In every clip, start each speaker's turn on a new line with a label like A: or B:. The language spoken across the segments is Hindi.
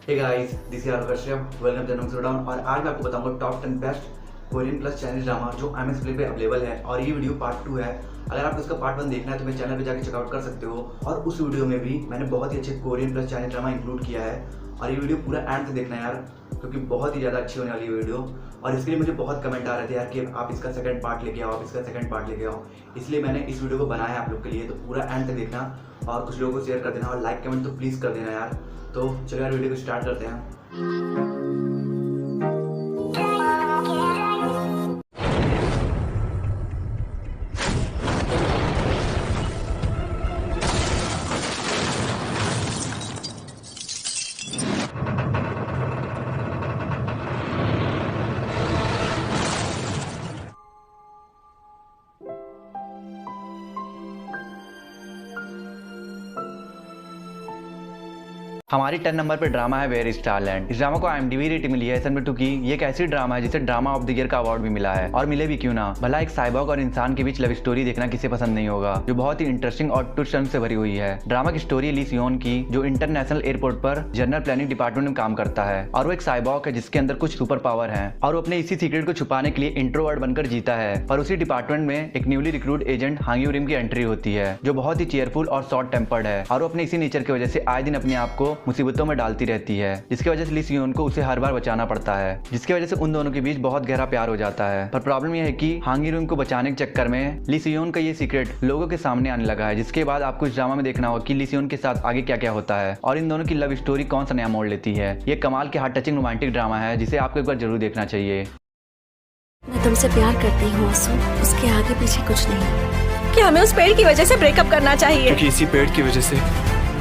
A: Hey guys, this is Kashyap, welcome to Showdown. और आज मैं आपको बताऊंगा top 10 best Korean plus Chinese drama जो एमएक्स प्ले पे अवेलेबल है। और ये वीडियो पार्ट 2 है। अगर आपको इसका पार्ट 1 देखना है तो मेरे चैनल पे जाकर चेकआउट कर सकते हो। और उस वीडियो में भी मैंने बहुत ही अच्छे Korean plus Chinese drama include किया है। और ये वीडियो पूरा एंड तक देखना है यार, क्योंकि बहुत ही ज़्यादा अच्छी होने वाली है वीडियो। और इसके लिए मुझे बहुत कमेंट आ रहे थे यार कि आप इसका सेकंड पार्ट लेके आओ, आप इसका सेकंड पार्ट लेके आओ। इसलिए मैंने इस वीडियो को बनाया है आप लोग के लिए। तो पूरा एंड तक देखना और कुछ लोगों को शेयर कर देना और लाइक कमेंट तो प्लीज़ कर देना यार। तो चलो यार वीडियो को स्टार्ट करते हैं। हमारी 10 नंबर पे ड्रामा है वेयर इज टैलेंट। इस ड्रामा को IMDb रेटिंग मिली है 7/2 की। ये एक ऐसी ड्रामा है जिसे ड्रामा ऑफ द ईयर का अवार्ड भी मिला है। और मिले भी क्यों ना, भला एक साइबॉग और इंसान के बीच लव स्टोरी देखना किसे पसंद नहीं होगा, जो बहुत ही इंटरेस्टिंग और ट्विस्ट टर्न से भरी हुई है। ड्रामा की स्टोरी ली सियोन की, जो इंटरनेशनल एयरपोर्ट पर जनरल प्लानिंग डिपार्टमेंट में काम करता है। और वो एक साइबॉग है जिसके अंदर कुछ सुपर पावर है और वो अपने इसी सीक्रेट को छुपाने के लिए इंट्रोवर्ट बनकर जीता है। पर उसी डिपार्टमेंट में एक न्यूली रिक्रूट एजेंट हांग यूरिम की एंट्री होती है, जो बहुत ही चेयरफुल और शॉर्ट टेम्पर्ड है। और वो अपने इसी नेचर की वजह से आए दिन अपने आप को मुसीबतों में डालती रहती है, जिसकी वजह से ली सियोन को उसे हर बार बचाना पड़ता है, जिसकी वजह से उन दोनों के बीच बहुत गहरा प्यार हो जाता है। पर प्रॉब्लम यह है कि हांग यूरिम को बचाने के चक्कर में ली सियोन का ये सीक्रेट लोगों के सामने आने लगा है, जिसके बाद आपको इस ड्रामा में देखना होगा कि ली सियोन के साथ आगे क्या क्या होता है और इन दोनों की लव स्टोरी कौन सा नया मोड़ लेती है। ये कमाल के हार्ट टचिंग रोमांटिक ड्रामा है जिसे आपको एक बार जरूर देखना चाहिए।
B: मैं तुमसे प्यार करती हूँ आंसू, उसके आगे पीछे कुछ नहीं।
C: कि हमें उस पेड़ की वजह से ब्रेकअप करना चाहिए,
D: क्योंकि इसी पेड़ की वजह से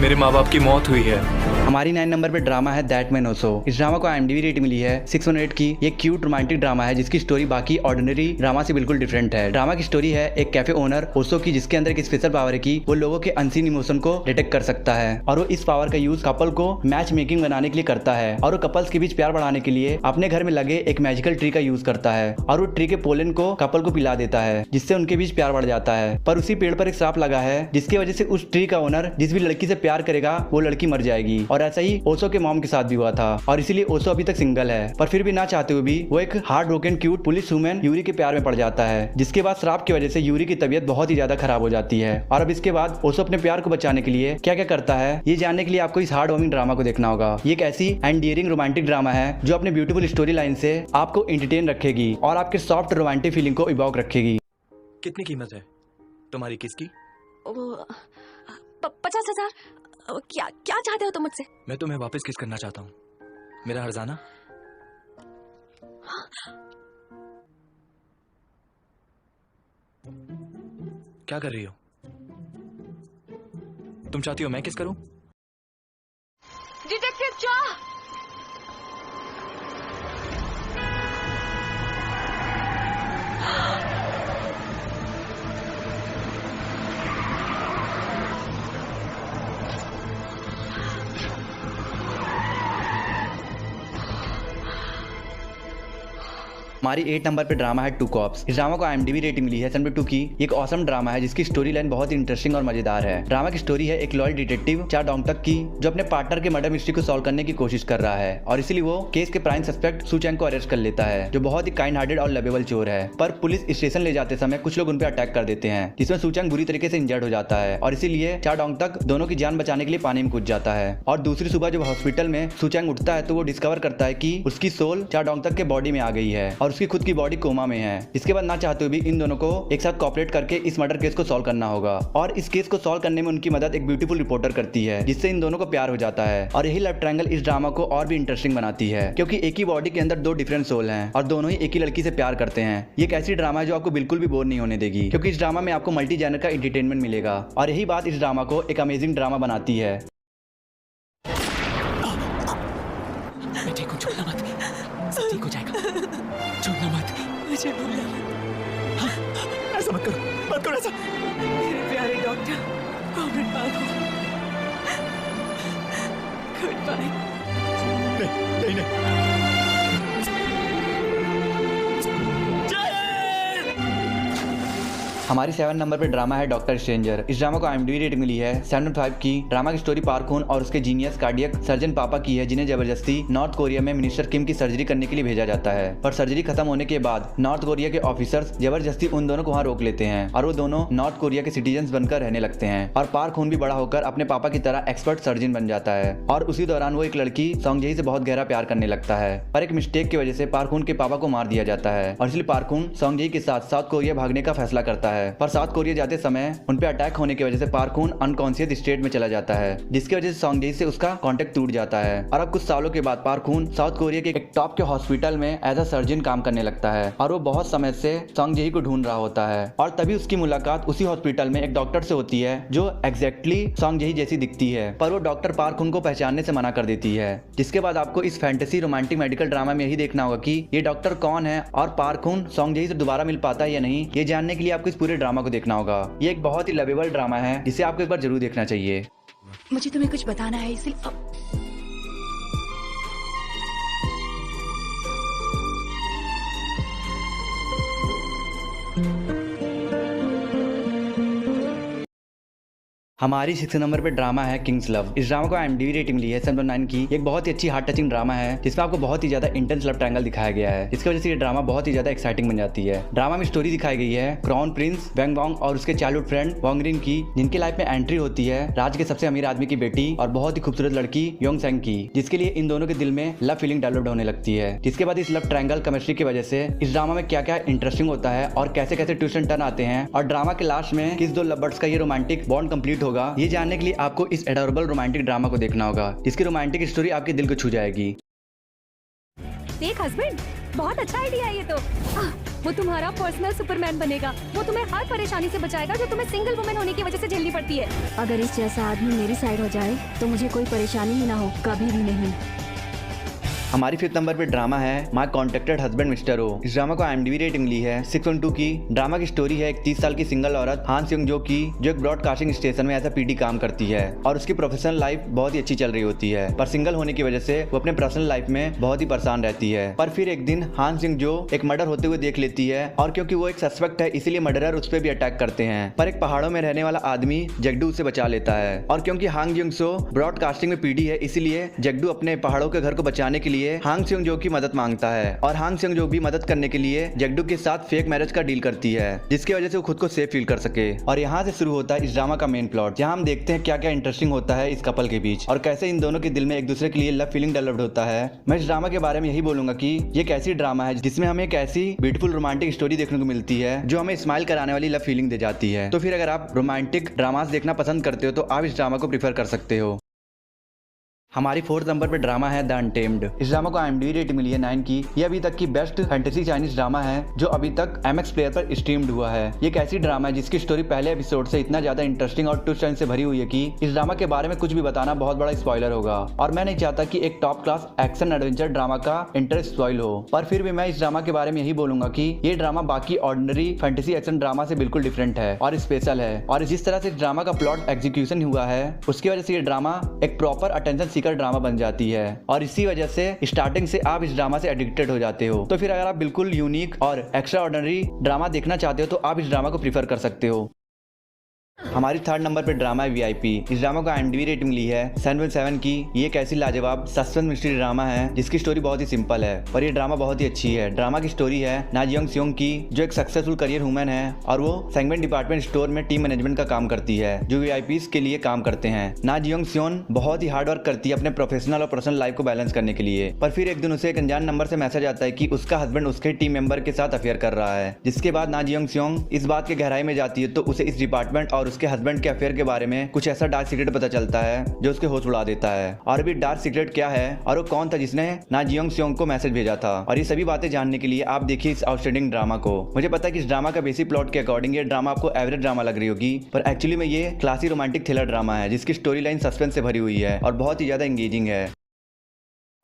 D: मेरे माँ बाप की मौत हुई है।
A: हमारी 9 नंबर पे ड्रामा है दैट मैन ओसो। इस ड्रामा को IMDb रेटिंग मिली है 6/8 की। ये क्यूट रोमांटिक ड्रामा है जिसकी स्टोरी बाकी ऑर्डिनरी ड्रामा से बिल्कुल डिफरेंट है। ड्रामा की स्टोरी है एक कैफे ओनर ओसो की, जिसके अंदर एक स्पेशल पावर है कि वो लोगों के अनसीन इमोशन को डिटेक्ट कर सकता है। और वो इस पावर का यूज कपल को मैच मेकिंग बनाने के लिए करता है। और वो कपल्स के बीच प्यार बढ़ाने के लिए अपने घर में लगे एक मैजिकल ट्री का यूज करता है। और वो ट्री के पोलन को कपल को पिला देता है, जिससे उनके बीच प्यार बढ़ जाता है। पर उसी पेड़ पर एक सांप लगा है, जिसकी वजह से उस ट्री का ओनर जिस भी लड़की से प्यार करेगा वो लड़की मर जाएगी। और ऐसा ही ओसो के मॉम के साथ भी हुआ था। और इसीलिए ओसो अभी तक सिंगल है। पर फिर भी ना चाहते हुए भी वो एक heart broken cute police women Yuri के प्यार में पड़ जाता है, जिसके बाद श्राप की वजह से यूरी की तबीयत बहुत ही ज्यादा खराब हो जाती है। और अब इसके बाद ओसो अपने प्यार को बचाने के लिए क्या क्या करता है, ये जानने के लिए आपको इस हार्ट वार्मिंग ड्रामा को देखना होगा। ये एक ऐसी एंडियरिंग रोमांटिक ड्रामा है जो अपने ब्यूटीफुल स्टोरी लाइन से आपको एंटरटेन रखेगी और आपके सॉफ्ट रोमांटिक फीलिंग को इवॉक रखेगी।
D: कितनी कीमत है तुम्हारी किस की?
B: 50,000। क्या क्या चाहते हो तुम मुझसे?
D: मैं तुम्हें वापस किस करना चाहता हूँ, मेरा हर्जाना। क्या कर रही हो? तुम चाहती हो मैं किस करूं?
C: डिटेक्टिव चा।
A: हमारी 8 नंबर पे ड्रामा है टू कॉप्स। इस ड्रामा को IMDb रेटिंग मिली है 7/2 की। एक ऑसम ड्रामा है जिसकी स्टोरी लाइन बहुत ही इंटरेस्टिंग और मजेदार है। ड्रामा की स्टोरी है एक लॉयल डिटेक्टिव चा डोंग तक की, जो अपने पार्टनर के मर्डर मिस्ट्री को सॉल्व करने की कोशिश कर रहा है। और इसीलिए वो केस के प्राइम सस्पेक्ट सू चैंग को अरेस्ट कर लेता है, जो बहुत ही काइंड हार्टेड और लवेबल चोर है। पर पुलिस स्टेशन ले जाते समय कुछ लोग उन पर अटैक कर देते हैं, जिसमें सू चैंग बुरी तरीके से इंजर्ड हो जाता है। और इसीलिए चा डोंग तक दोनों की जान बचाने के लिए पानी में कूद जाता है। और दूसरी सुबह जब हॉस्पिटल में सू चैंग उठता है तो वो डिस्कवर करता है कि उसकी सोल चा डोंग तक के बॉडी में आ गई है और उसकी खुद की बॉडी कोमा में है। इसके बाद ना चाहते हुए भी इन दोनों को एक साथ कोऑपरेट करके इस मर्डर केस को सॉल्व करना होगा। और इस केस को सॉल्व करने में उनकी मदद एक ब्यूटीफुल रिपोर्टर करती है, जिससे इन दोनों को प्यार हो जाता है। और यही लव ट्रायंगल इस ड्रामा को और भी इंटरेस्टिंग बनाती है, क्योंकि एक ही बॉडी के अंदर दो डिफरेंट सोल हैं और दोनों ही एक ही लड़की से प्यार करते हैं। ये एक ऐसी ड्रामा है जो आपको बिल्कुल भी बोर नहीं होने देगी, क्योंकि इस ड्रामा में आपको मल्टी जैनर का एंटरटेनमेंट मिलेगा। और यही बात इस ड्रामा को एक अमेजिंग ड्रामा बनाती है।
D: मैं ठीक हूँ, छोड़ना मत, सब ठीक हो जाएगा, छोड़ना मत,
C: मुझे भूलना मत।
D: हाँ, ऐसा मत करो ऐसा।
C: मेरे प्यारे डॉक्टर कॉमरेड बाबू, गुड बाय।
D: नहीं नहीं
A: हमारी 7 नंबर पे ड्रामा है डॉक्टर स्ट्रेंजर। इस ड्रामा को IMDb रेटिंग मिली है 7.5 की। ड्रामा की स्टोरी पार्क खून और उसके जीनियस कार्डियक सर्जन पापा की है, जिन्हें जबरदस्ती नॉर्थ कोरिया में मिनिस्टर किम की सर्जरी करने के लिए भेजा जाता है। पर सर्जरी खत्म होने के बाद नॉर्थ कोरिया के ऑफिसर्स जबरदस्ती उन दोनों को वहाँ रोक लेते हैं और वो दोनों नॉर्थ कोरिया के सिटीजन बनकर रहने लगते हैं। और पार्क खून भी बड़ा होकर अपने पापा की तरह एक्सपर्ट सर्जन बन जाता है और उसी दौरान वो एक लड़की सॉन्गजेही से बहुत गहरा प्यार करने लगता है। पर एक मिस्टेक की वजह से पार्क खून के पापा को मार दिया जाता है और इसलिए पार्क खून सॉन्गजेही के साथ साउथ कोरिया भागने का फैसला करता है। पर साउथ कोरिया जाते समय उन पे अटैक होने की वजह से पार्क खून अनकॉन्शियस स्टेट में चला जाता है, जिसकी वजह से सॉन्गजेही से उसका कॉन्टेक्ट टूट जाता है। और अब कुछ सालों के बाद पार्क खून साउथ कोरिया के एक टॉप के हॉस्पिटल में एज अ सर्जन काम करने लगता है और वो बहुत समय से सॉन्गजेही को ढूंढ रहा होता है। और तभी उसकी मुलाकात उसी हॉस्पिटल में एक डॉक्टर से होती है जो एग्जैक्टली सॉन्गजेही जैसी दिखती है, पर वो डॉक्टर पार्क खून को पहचानने से मना कर देती है। जिसके बाद आपको इस फैंटेसी रोमांटिक मेडिकल ड्रामा में यही देखना होगा कि ये डॉक्टर कौन है और पार्क खून सॉन्गजेही से दोबारा मिल पाता है या नहीं। ये जानने के लिए आपको इस पूरे ड्रामा को देखना होगा। ये एक बहुत ही लवेबल ड्रामा है जिसे आपको एक बार जरूर देखना चाहिए।
E: मुझे तुम्हें कुछ बताना है, इसलिए
A: हमारी 6 नंबर पे ड्रामा है किंग्स लव। इस ड्रामा को IMDb रेटिंग मिली है 7.9 की। एक बहुत ही अच्छी हार्ट टचिंग ड्रामा है जिसमें आपको बहुत ही ज्यादा इंटेंस लव ट्रायंगल दिखाया गया है, जिसकी वजह से ये ड्रामा बहुत ही ज्यादा एक्साइटिंग बन जाती है। ड्रामा में स्टोरी दिखाई गई है क्राउन प्रिंस वेंग वॉन्ग और उसके चाइल्डहुड फ्रेंड वॉन्गरिन की, जिनकी लाइफ में एंट्री होती है राज्य के सबसे अमीर आदमी की बेटी और बहुत ही खूबसूरत लड़की योंग सेंग की, जिसके लिए इन दोनों के दिल में लव फीलिंग डेवलप होने लगती है। जिसके बाद इस लव ट्रायंगल केमिस्ट्री की वजह से इस ड्रामा में क्या क्या इंटरेस्टिंग होता है और कैसे कैसे ट्विस्ट एंड टर्न आते हैं और ड्रामा के लास्ट में किस दो लवर्स का ये रोमांटिक बॉन्ड कंप्लीट होगा, ये जानने के लिए आपको इस एडोरेबल रोमांटिक ड्रामा को देखना होगा, जिसकी रोमांटिक स्टोरी आपके दिल को छू जाएगी।
F: देख हस्बैंड, बहुत अच्छा आइडिया है ये तो। वो तुम्हारा पर्सनल सुपरमैन बनेगा। वो तुम्हें हर परेशानी से बचाएगा जो तुम्हें सिंगल वुमेन होने की वजह से झेलनी पड़ती है।
B: अगर इस जैसा आदमी मेरी साइड हो जाए तो मुझे कोई परेशानी ही ना हो, कभी भी नहीं।
A: हमारी 5th नंबर पे ड्रामा है माय कॉन्ट्रैक्टेड हस्बैंड मिस्टर ओ। इस ड्रामा को IMDb रेटिंग मिली है 6.2 की। ड्रामा की स्टोरी है एक 30 साल की सिंगल औरत हान सेयोंग जो की, जो एक ब्रॉडकास्टिंग स्टेशन में एज अ PD काम करती है और उसकी प्रोफेशनल लाइफ बहुत ही अच्छी चल रही होती है। पर सिंगल होने की वजह से वो अपने पर्सनल लाइफ में बहुत ही परेशान रहती है। पर फिर एक दिन हान सेयोंग जो एक मर्डर होते हुए देख लेती है और क्योंकि वो एक सस्पेक्ट है इसीलिए मर्डरर उस पर भी अटैक करते हैं। पर एक पहाड़ों में रहने वाला आदमी जगडू उसे बचा लेता है और क्योंकि हांग जियोंग सो ब्रॉडकास्टिंग में PD है इसीलिए जगडू अपने पहाड़ों के घर को बचाने के लिए हांग सेयोंग जो की मदद मांगता है और हांग सेयोंग जो भी मदद करने के लिए जगडू के साथ फेक मैरिज का डील करती है, जिसकी वजह से वो खुद को सेफ फील कर सके। और यहाँ से शुरू होता है इस ड्रामा का मेन प्लॉट, जहाँ हम देखते हैं क्या क्या इंटरेस्टिंग होता है इस कपल के बीच और कैसे इन दोनों के दिल में एक दूसरे के लिए लव फीलिंग डेवलप्ड होता है। मैं इस ड्रामा के बारे में यही बोलूंगा कि ये एक ऐसी ड्रामा है जिसमें हमें एक ऐसी ब्यूटीफुल रोमांटिक स्टोरी देखने को मिलती है जो हमें स्माइल कराने वाली लव फीलिंग दे जाती है। तो फिर अगर आप रोमांटिक ड्रामास देखना पसंद करते हो तो आप इस ड्रामा को प्रीफर कर सकते हो। हमारी 4th नंबर पे ड्रामा है द अनटेम्ड। इस ड्रामा को IMDb रेटिंग मिली है 9 की। ये अभी तक की बेस्ट फैंटेसी चाइनीज ड्रामा है जो अभी तक MX प्लेयर पर स्ट्रीम्ड हुआ है। ये एक ऐसी ड्रामा है जिसकी स्टोरी पहले एपिसोड से इतना ज्यादा इंटरेस्टिंग और ट्विस्ट एंड से भरी हुई है कि इस ड्रामा के बारे में कुछ भी बताना बहुत बड़ा स्पॉइलर होगा और मैं नहीं चाहता कि एक top class action adventure drama का इंटरेस्ट स्पॉइल हो। पर फिर भी मैं इस ड्रामा के बारे में यही बोलूंगा कि ये ड्रामा बाकी ऑर्डिनरी फैंटेसी एक्शन ड्रामा से बिल्कुल डिफरेंट है और स्पेशल है। और जिस तरह से इस ड्रामा का प्लॉट एग्जीक्यूशन हुआ है उसकी वजह से ये ड्रामा एक प्रॉपर अटेंशन सीकर ड्रामा बन जाती है और इसी वजह से स्टार्टिंग से आप इस ड्रामा से एडिक्टेड हो जाते हो। तो फिर अगर आप बिल्कुल यूनिक और एक्स्ट्रा ऑर्डिनरी ड्रामा देखना चाहते हो तो आप इस ड्रामा को प्रीफर कर सकते हो। हमारी 3rd नंबर पे ड्रामा है VIP। इस ड्रामा को IMDb रेटिंग मिली है 7.7 की। ये एक ऐसी लाजवाब सस्पेंस मिस्ट्री ड्रामा है जिसकी स्टोरी बहुत ही सिंपल है पर ये ड्रामा बहुत ही अच्छी है। ड्रामा की स्टोरी है ना जियोंग सेयोंग की, जो एक सक्सेसफुल करियर वुमन है और वो सेगमेंट डिपार्टमेंट स्टोर में टीम मैनेजमेंट का काम करती है जो VIPs के लिए काम करते हैं। ना जियोंग सेयोन बहुत ही हार्ड वर्क करती है अपने प्रोफेशनल और पर्सनल लाइफ को बैलेंस करने के लिए। पर फिर एक दिन उसे एक अनजान नंबर से मैसेज आता है कि उसका हस्बैंड उसके टीम मेंबर के साथ अफेयर कर रहा है, जिसके बाद ना जियोंग सेयोंग इस बात के गहराई में जाती है तो उसे इस डिपार्टमेंट और उसके हस्बैंड के अफेयर के बारे में कुछ ऐसा डार्क सीक्रेट पता चलता है जो उसके होश उड़ा देता है। और भी डार्क सीक्रेट क्या है और वो कौन था जिसने ना जियोंग सेयोंग को मैसेज भेजा था, और ये सभी बातें जानने के लिए आप देखिए इस आउटस्टैंडिंग ड्रामा को। मुझे पता है कि इस ड्रामा का बेसिक प्लॉट के अकॉर्डिंग ये ड्रामा आपको एवरेज ड्रामा लग रही होगी पर एक्चुअली में ये क्लासी रोमांटिक थ्रिलर ड्रामा है जिसकी स्टोरी लाइन सस्पेंस से भरी हुई है और बहुत ही ज्यादा एंगेजिंग है।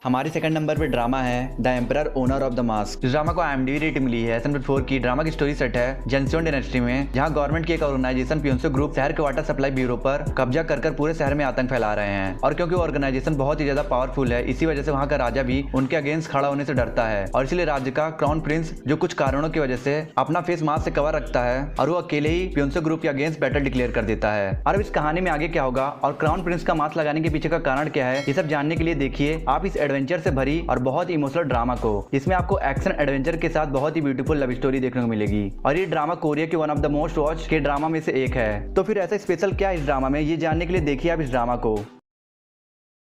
A: हमारी सेकंड नंबर पे ड्रामा है the emperor owner of the mask. इस ड्रामा को IMDb रेटिंग मिली है 7.4 की। ड्रामा की स्टोरी सेट है जेंसियोन डायनेस्टी में, जहां गवर्नमेंट की एक ऑर्गेनाइजेशन पियोंसो ग्रुप शहर के वाटर सप्लाई ब्यूरो पर कब्जा कर पूरे शहर में आतंक फैला रहे हैं। और क्योंकि ऑर्गेनाइजेशन बहुत ही ज्यादा पावरफुल है, इसी वजह से वहाँ का राजा भी उनके अगेंस्ट खड़ा होने से डरता है। और इसलिए राज्य का क्राउन प्रिंस जो कुछ कारणों की वजह से अपना फेस मास्क से कवर रखता है और वो अकेले ही पियोंसो ग्रुप के अगेंस्ट बैटल डिक्लेयर कर देता है। और इस कहानी में आगे क्या होगा और क्राउन प्रिंस का मास्क लगाने के पीछे का कारण क्या है, ये सब जानने के लिए देखिए आप इस एडवेंचर से भरी और बहुत इमोशनल ड्रामा को। इसमें आपको एक्शन एडवेंचर के साथ बहुत ही ब्यूटीफुल लव स्टोरी देखने को मिलेगी। और ये ड्रामा कोरिया के one of the most watch के ड्रामा में से एक है। तो फिर ऐसा स्पेशल क्या है इस ड्रामा में, ये जानने के लिए देखिए आप इस ड्रामा को।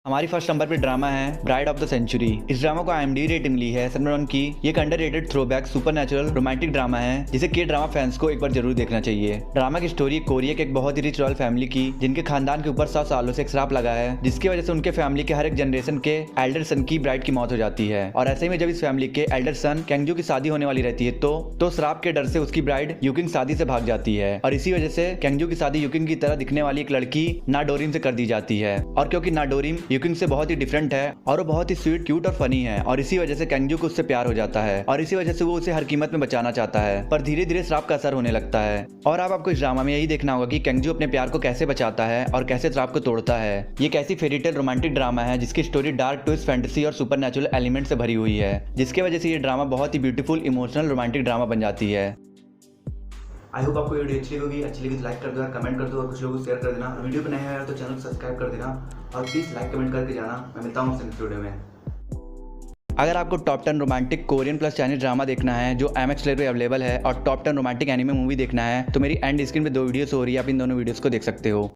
A: हमारी फर्स्ट नंबर पे ड्रामा है ब्राइड ऑफ द सेंचुरी। इस ड्रामा को IMDb रेटिंग मिली है 7.1 की। ये एक underrated throwback supernatural romantic drama है जिसे के ड्रामा फैंस को एक बार जरूर देखना चाहिए। ड्रामा की स्टोरी कोरिया के एक बहुत ही रिच रॉयल फैमिली की, जिनके खानदान के ऊपर 100 सालों से एक श्राप लगा है, जिसकी वजह से उनके फैमिली के हर एक जनरेशन के एल्डर सन की ब्राइड की मौत हो जाती है। और ऐसे में जब इस फैमिली के एल्डर सन कैंगजू की शादी होने वाली रहती है तो श्राप के डर से उसकी ब्राइड यूकिंग शादी से भाग जाती है। और इसी वजह से कैंगजू की शादी यूकिंग की तरह दिखने वाली एक लड़की नाडोरिम से कर दी जाती है। और क्योंकि नाडोरिम यूकिंग से बहुत ही डिफरेंट है और वो बहुत ही स्वीट, क्यूट और फनी है, और इसी वजह से कैंगजू को उससे प्यार हो जाता है और इसी वजह से वो उसे हर कीमत में बचाना चाहता है। पर धीरे धीरे श्राप का असर होने लगता है। और अब आपको इस ड्रामा में यही देखना होगा कि कैंगजू अपने प्यार को कैसे बचाता है और कैसे श्राप को तोड़ता है। ये कैसी फेरीटेल रोमांटिक ड्रामा है जिसकी स्टोरी डार्क ट्विस्ट, फैंटेसी और सुपरनैचुरल एलिमेंट से भरी हुई है, जिसकी वजह से ये ड्रामा बहुत ही ब्यूटीफुल इमोशनल रोमांटिक ड्रामा बन जाती है।
G: आई होप आपको वीडियो अच्छी लगी तो लाइक कर दो, कमेंट कर दो और कुछ लोगों को शेयर कर देना। वीडियो पे नए हैं तो चैनल को सब्सक्राइब कर देना और प्लीज़ लाइक कमेंट करके जाना। मैं मिलता हूँ आपसे नेक्स्ट वीडियो में।
A: अगर आपको top 10 romantic Korean plus Chinese drama देखना है जो MX प्लेयर पे अवेलेबल है और टॉप 10 रोमांटिक एनिमे मूवी देखना है तो मेरी एंड स्क्रीन पे 2 वीडियोस हो रही है, आप इन दोनों वीडियोस को देख सकते हो।